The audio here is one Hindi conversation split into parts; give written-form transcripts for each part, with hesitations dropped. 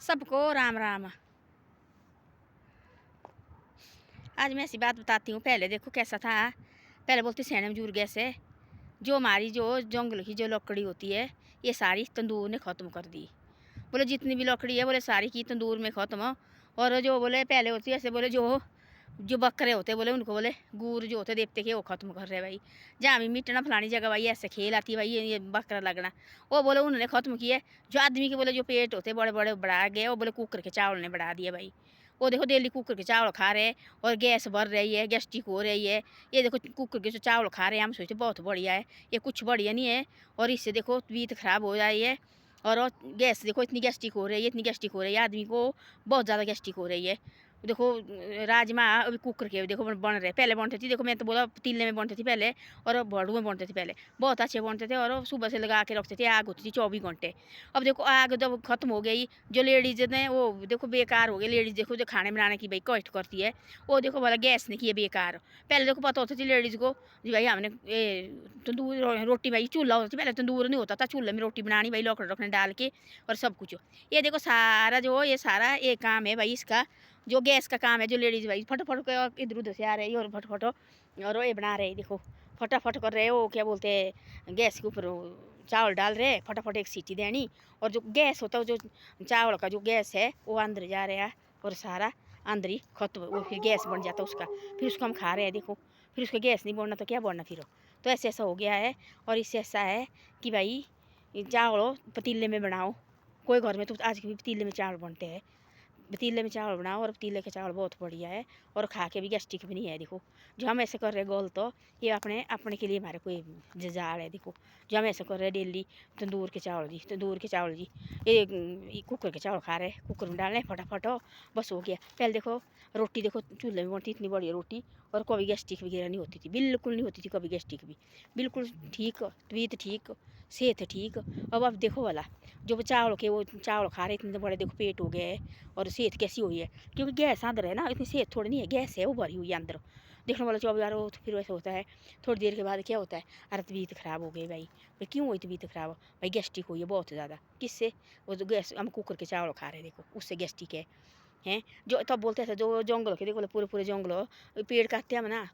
सबको राम राम। आज मैं ऐसी बात बताती हूँ। पहले देखो कैसा था। पहले बोलते सैनम जूर गैस है, जो हमारी जो जंगल की जो लकड़ी होती है ये सारी तंदूर ने ख़त्म कर दी। बोले जितनी भी लकड़ी है बोले सारी की तंदूर में ख़त्म। और जो बोले पहले होती है ऐसे बोले जो जो बकरे होते बोले उनको बोले गुर जो होते देवते के वो ख़त्म कर रहे भाई। जहाँ भी मिटना फलानी जगह भाई ऐसे खेल आती है भाई ये बकरा लगना, वो बोले उन्होंने ख़त्म किए। जो आदमी के बोले जो पेट होते बड़े बड़े बढ़ा गए वो बोले कुकर के चावल ने बढ़ा दिए भाई। वो देखो डेली कुकर के चावल खा रहे हैं और गैस बढ़ रही है, गैस्ट्रिक हो रही है। ये देखो कुकर के जो चावल खा रहे हैं हम सोचते बहुत बढ़िया है, ये कुछ बढ़िया नहीं है। और इससे देखो तबीयत खराब हो रही है। और गैस देखो इतनी गैस्ट्रिक हो रही है, इतनी गैस्ट्रिक हो रही है, आदमी को बहुत ज़्यादा गैस्ट्रिक हो रही है। देखो राजमा अभी कुकर के देखो बन रहे, पहले बनते थी देखो मैं तो बोला पतीले में बनते थे पहले और भड़ू में बनते थे पहले, बहुत अच्छे बनते थे। और सुबह से लगा के रखते थे, आग होती थी 24 घंटे। अब देखो आग जब खत्म हो गई, जो लेडीज ने वो देखो बेकार हो गई। लेडीज देखो जो खाने बनाने की भाई कष्ट करती है वो देखो बोला गैस ने की है बेकार। पहले देखो पता होती थी लेडीज़ को जी भाई हमने तंदूर रोटी भाई चूल्हा होता था पहले, तंदूर नहीं होता था, चूल्हे में रोटी बनानी भाई लौकड़ रखने डाल के और सब कुछ। ये देखो सारा जो ये सारा ये काम है भाई इसका, जो गैस का काम है। जो लेडीज़ भाई फटाफट के इधर उधर से आ रही है और फटाफट और ये बना रहे देखो फटाफट कर रहे हो क्या बोलते हैं गैस के ऊपर चावल डाल रहे फटाफट एक सीटी देनी। और जो गैस होता है जो चावल का जो गैस है वो अंदर जा रहा है और सारा अंदर ही खत्म, वो फिर गैस बन जाता है उसका, फिर उसको हम खा रहे हैं देखो। फिर उसका गैस नहीं बनना तो क्या बनना फिर। तो ऐसे ऐसा हो गया है। और इससे ऐसा है कि भाई चावल पतीले में बनाओ, कोई घर में तो आज भी पतीले में चावल बनते हैं। पतीले में चावल बनाओ और पतीले के चावल बहुत बढ़िया है और खा के भी गैस्ट्रिक भी नहीं है। देखो जो हम ऐसे कर रहे गोल तो ये अपने अपने के लिए हमारे कोई जजाल है। देखो जो हम ऐसे कर रहे डेली तंदूर के चावल जी, तंदूर के चावल जी, ये कुकर के चावल खा रहे, कुकर में डालने फटाफट हो बस हो गया। पहले देखो रोटी देखो चूल्हे में बनती इतनी बढ़िया रोटी और कभी गैस्ट्रिक वगैरह नहीं होती थी, बिल्कुल नहीं होती थी कभी गैस्ट्रिक भी, बिल्कुल ठीक, तबीयत ठीक, सेहत ठीक। अब देखो वाला जो चावल के वो चावल खा रहे इतने बड़े देखो पेट हो गए और सेहत कैसी हुई है, क्योंकि गैस अंदर है ना, इतनी सेहत थोड़ी नहीं है, गैस है वो भरी हुई है अंदर। देखने वाला 24 बार वो फिर वैसे होता है। थोड़ी देर के बाद क्या होता है, अरे तबीयत खराब हो गई भाई क्यों हुई तबीयत खराब, भाई गैस्ट्रिक हुई है बहुत ज़्यादा। किससे, वो जो गैस हम कुकर के चावल खा रहे देखो उससे गैस्ट्रिक है हैं। जो तब बोलते थे जो जंगल के देखो पूरे पूरे जंगल पेड़ काटते हैं ना,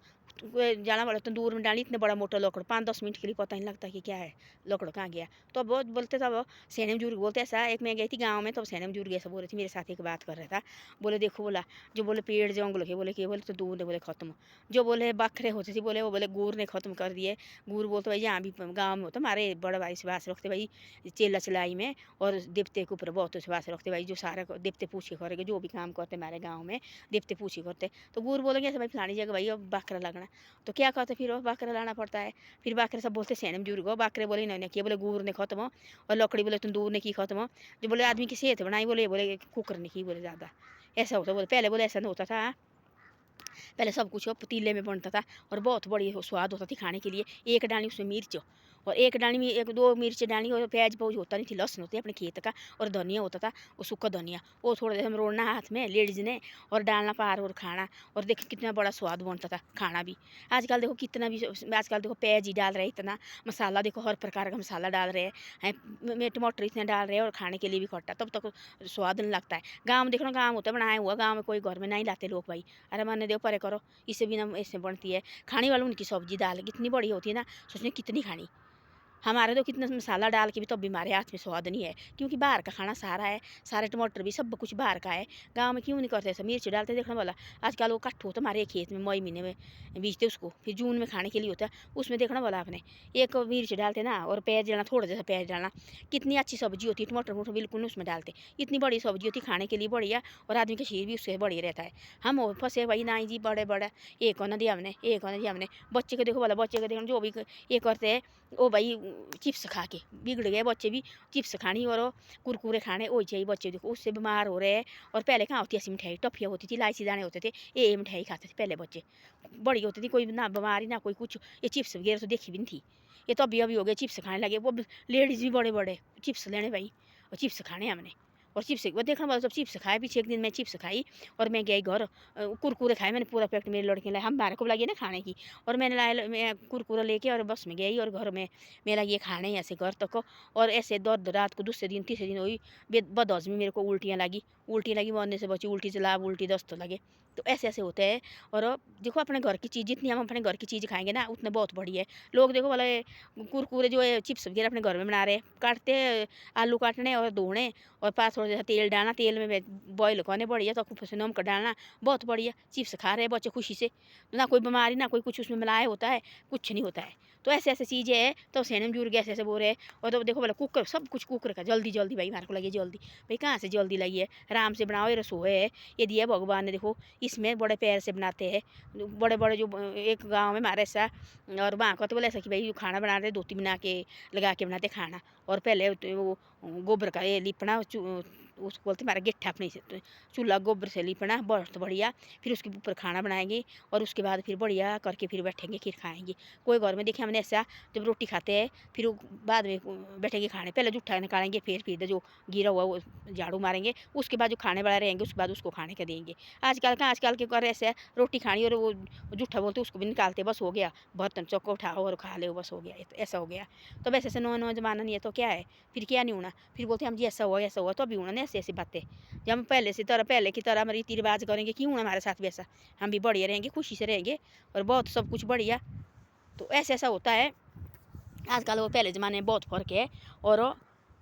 जाना वाला तंदूर में डाली इतने बड़ा मोटा लकड़ 5-10 मिनट के लिए पता नहीं लगता कि क्या है लकड़ कहाँ गया। तो अब बहुत बोलते थे, अब सैनम जुर्ग बोलते ऐसा। एक मैं गई थी गाँव में तो सैनम जुर्ग ऐसा बोल रही थी, मेरे साथ एक बात कर रहा था। बोले देखो बोला जो बोले पेड़ जंगल के बोले कि बोले तंदूर ने बोले ख़त्म, जो बोले बकरे होते थे बोले वो बोले गुर ने ख़त्म कर दिए। गुर बोलते भाई यहाँ भी गाँव में होता हमारे बड़ा भाई विश्वास रखते भाई चेला चलाई में और देवते के ऊपर बहुत विश्वास रखते भाई, जो सारा देवते पूछे करेंगे जो भी काम करते हमारे गाँव में देवते पूछे करते। तो गुर बोलेंगे ऐसे भाई फलानी जगह भाई अब बकरा लगना, तो क्या कहते फिर वो बकरा लाना पड़ता है। फिर बकरे सब बोलते सैनम जुर्ग हो, बकरे बोले नहीं किया बोले गुर ने ख़त्म हो और लकड़ी बोले तंदूर ने की ख़त्म हो। जो बोले आदमी की सेहत बनाई बोले बोले कुकर ने की बोले ज़्यादा। ऐसा होता बोले पहले बोले ऐसा नहीं होता था। पहले सब कुछ पतीले में बनता था और बहुत बड़ी स्वाद होता थी खाने के लिए। एक डाली उसमें मिर्च और एक डाली में 1-2 मिर्च डाली और प्याज पाउज होता नहीं थी, लहसुन होती अपने खेत का और धनिया होता था वो सूखा धनिया, वो थोड़ा देर हम रोड़ना हाथ में लेडीज ने और डालना पार और खाना। और देखो कितना बड़ा स्वाद बनता था खाना भी। आजकल देखो कितना भी, आजकल देखो प्याज ही डाल रहे इतना मसाला, देखो हर प्रकार का मसाला डाल रहे हैं, टमाटर इतने डाल रहे हैं और खाने के लिए भी खट्टा, तब तक स्वाद नहीं लगता है। गाँव में देखो ना, गाँव होता बनाया हुआ, गाँव में कोई घर में नहीं लाते लोग भाई, अरे माने दो परे करो इससे भी ना ऐसे बनती है। खाने वालों उनकी सब्जी दाल कितनी बड़ी होती है ना, सोचने कितनी खानी। हमारे तो कितना मसाला डाल के भी तब भी हमारे हाथ में स्वाद नहीं है, क्योंकि बाहर का खाना सारा है, सारे टमाटर भी सब कुछ बाहर का है। गांव में क्यों नहीं करते ऐसा, मिर्च डालते देखने वाला। आजकल वो कट्ठू होता हमारे खेत में मई महीने में बीजते उसको, फिर जून में खाने के लिए होता है, उसमें देखना वाला आपने एक मिर्च डालते ना और प्याज डालना, थोड़ा जैसा प्याज डालना, कितनी अच्छी सब्जी होती है। टमाटर वमाटर बिल्कुल नहीं उसमें डालते, इतनी बड़ी सब्जी होती खाने के लिए बढ़िया और आदमी का शरीर भी उससे बढ़िया रहता है। हम फंसे भाई ना जी बड़े बड़े एक होना दिया हमने, एक होना दिया हमने। बच्चे को देखो वाला, बच्चे को देखो जो भी ये करते हैं वो भाई चिप्स खा के बिगड़ गए बच्चे भी, चिप्स खानी और कुरकुरे खाने वही चाहिए बच्चे, देखो उससे बीमार हो रहे हैं। और पहले कहाँ होती ऐसी मिठाई, टॉफियाँ होती थी, इलायची दाने होते थे, ये मिठाई खाते थे पहले बच्चे, बड़ी होती थी, कोई ना बीमारी ना कोई कुछ। ये चिप्स वगैरह तो देखी भी नहीं थी, ये तो अभी अभी हो गए चिप्स खाने लगे। वो लेडीज़ भी बड़े बड़े चिप्स लेने भाई और चिप्स खाने हमने, और चिप्स वो देखना वाला सब चिप्स खाए। पीछे एक दिन मैं चिप्स खाई और मैं गई घर, कुरकुरे खाए मैंने पूरा पैकेट मेरे लड़के ने लाया, हमारे को लगी ना खाने की, और मैंने लाया मैं कुरकुरा लेके और बस में गई और घर में मैं लगी खाने ऐसे घर तक। और ऐसे दर्द रात को दूसरे दिन तीसरे दिन हुई बदहजमी, मेरे को उल्टियाँ लगी मरने से बची, उल्टी से लाभ उल्टी दस्त लगे। तो ऐसे ऐसे होते हैं। और देखो अपने घर की चीज़, जितनी हम अपने घर की चीज़ खाएंगे ना उतने बहुत बढ़िया है। लोग देखो वाला कुरकुरे जो है चिप्स वगैरह अपने घर में बना रहे हैं, काटते हैं, आलू काटने और धोने और पास थोड़ा सा तेल डालना, तेल में बॉयल करने बढ़िया, तो कुछ नमक डालना बहुत बढ़िया, चिप्स खा रहे हैं बच्चे खुशी से, ना कोई बीमारी ना कोई कुछ उसमें मिलाया होता है, कुछ नहीं होता है। तो ऐसे ऐसे चीज़ें हैं। तो सेने में जुड़ गया ऐसे बोल रहे हैं। और तो देखो बोला कुकर सब कुछ कुकर का जल्दी जल्दी भाई, हमारे को लगी जल्दी, भाई कहाँ से जल्दी लगी है, आराम से बनाओ, ये रसोई है, ये दिया भगवान ने, देखो इसमें बड़े पैर से बनाते हैं, बड़े बड़े जो एक गाँव में हमारे ऐसा, और वहाँ का तो बोले ऐसा कि भाई खाना बना रहे धोती बना के लगा के बनाते खाना। और पहले तो वो गोबर का ये लिपना, उसको बोलते हमारा गिट्ठा अपने से चूल्हा गोबर से लिपना बहुत बढ़िया, फिर उसके ऊपर खाना बनाएंगे और उसके बाद फिर बढ़िया करके फिर बैठेंगे फिर खाएंगे। कोई घर में देखे हमने ऐसा, जब रोटी खाते हैं फिर बाद में बैठेंगे खाने, पहले जूठा निकालेंगे, फिर जो गिरा हुआ वो झाड़ू मारेंगे, उसके बाद जो खाने वाला रहेंगे उसके बाद उसको खाने का देंगे। आजकल के घर ऐसे रोटी खानी और वो जूठा बोलते उसको भी निकालते, बस हो गया, बर्तन चौको उठाओ और खा ले, बस हो गया, तो ऐसा हो गया। तो वैसे ऐसे नौ जमाना नहीं है तो क्या है, फिर क्या नहीं होना, फिर बोलते हम जी ऐसा हुआ तो अभी होना नहीं, ऐसी ऐसी बातें। जब हम पहले की तरह हम रीति रिवाज करेंगे, क्यों होना हमारे साथ वैसा, हम भी बढ़िया रहेंगे, खुशी से रहेंगे और बहुत सब कुछ बढ़िया। तो ऐसा ऐसा होता है आजकल, वो पहले ज़माने में बहुत फ़र्क है। और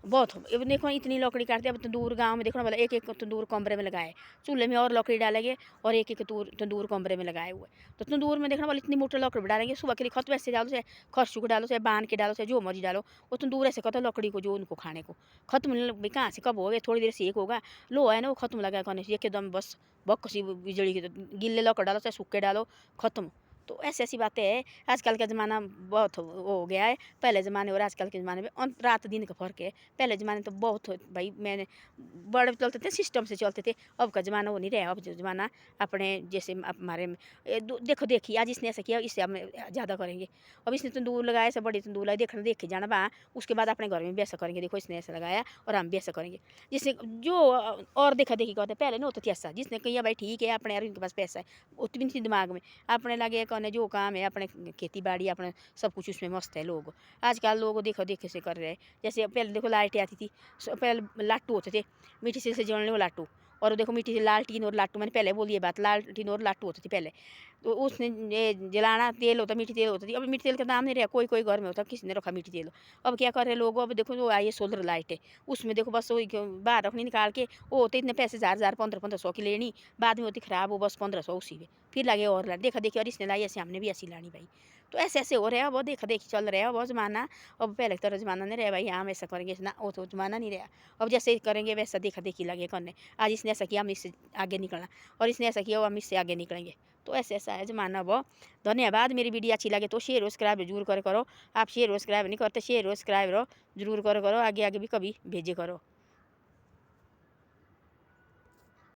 बहुत अब देखो इतनी लकड़ी काटते हैं। अब तंदूर गांव में देखो ना, एक एक तंदूर कमरे में लगाए, चूल्हे में और लकड़ी डालेंगे और एक एक तंदूर कमरे में लगाए हुए। तो तंदूर में देखना वाले इतनी मोटी लकड़ी डालेंगे, सुबह के लिए खत वैसे डालो, चाहे खरसू को डालो, चाहे बांध के डालो, चाहे जो मर्जी डालो, वो तंदूर ऐसे कहता लकड़ी को जो उनको खाने को खत्म कहाँ से कब होगा, थोड़ी देर से एक होगा, लो है ना वो खत्म लगा करने से एकदम बस बक्सी बिजली की, गिले लकड़ डालो चाहे सूखे डालो खत्म। तो ऐसी ऐसी बातें हैं। आजकल का ज़माना बहुत हो गया है, पहले ज़माने और आजकल के ज़माने में रात दिन का फ़र्क है। पहले ज़माने तो बहुत भाई मैंने बड़े चलते थे, सिस्टम से चलते थे। अब का ज़माना वो नहीं रहा। अब जो ज़माना अपने जैसे हमारे देखो देखिए आज इसने ऐसा किया, इससे हम ज़्यादा करेंगे। अब इसने तंदूर लगाया, ऐसा बड़ी तंदूर लगाई, देखना देख के जाना बा, उसके बाद अपने घर में भी ऐसा करेंगे, देखो इसने ऐसा लगाया और हम भी ऐसा करेंगे। जिससे जो और देखा देखी कहते पहले नहीं होता थी ऐसा, जिसने कहिए भाई ठीक है अपने यार इनके पास पैसा है, उतनी थी दिमाग में, अपने लगे करने जो काम है, अपने खेती बाड़ी अपने सब कुछ उसमें मस्त है लोग। आजकल लोग देखो देखे से कर रहे हैं। जैसे पहले देखो लाइटें आती थी, पहले लाट्टू होते थे, मिट्टी से जलने वो लाट्टू, और देखो मिट्टी से लालटीन और लाट्टू, मैंने पहले बोली ये बात, लालटीन और लाट्टू होती थी पहले। तो उसने ये जलाना तेल होता, मिट्टी तेल होती थी। अब मिट्टी तेल का दाम नहीं रहा, कोई कोई घर में होता, किसी ने रखा मिट्टी तेल। अब क्या कर रहे लोग, अब देखो जो आई है सोलर लाइट है, उसमें देखो बस वही बाहर रखनी निकाल के, वो होते इतने पैसे 1000 1500 की लेनी, बाद में होती खराब, वो बस 1500 उसी में फिर लगे और ला देखा देखी और इसने लाई ऐसे हमने भी ऐसी लानी भाई। तो ऐसे ऐसे हो रहा है, वो देखा देखी चल रहा है वो ज़माना। अब पहले की तरह ज़माना नहीं रहा भाई, हम ऐसा करेंगे ना, वो तो ज़माना नहीं रहा। अब जैसे करेंगे वैसा देखा देखी लगे करने, आज इसने ऐसा किया हम इससे आगे निकलना, और इसने ऐसा किया हम इससे आगे निकलेंगे। तो ऐसे ऐसा है ज़माना वो। धन्यवाद। मेरी वीडियो अच्छी लगे तो शेयर सब्सक्राइब जरूर करो। आप शेयर सब्सक्राइब नहीं करते, शेयर सब्सक्राइब जरूर करो, आगे आगे भी कभी भेजे करो।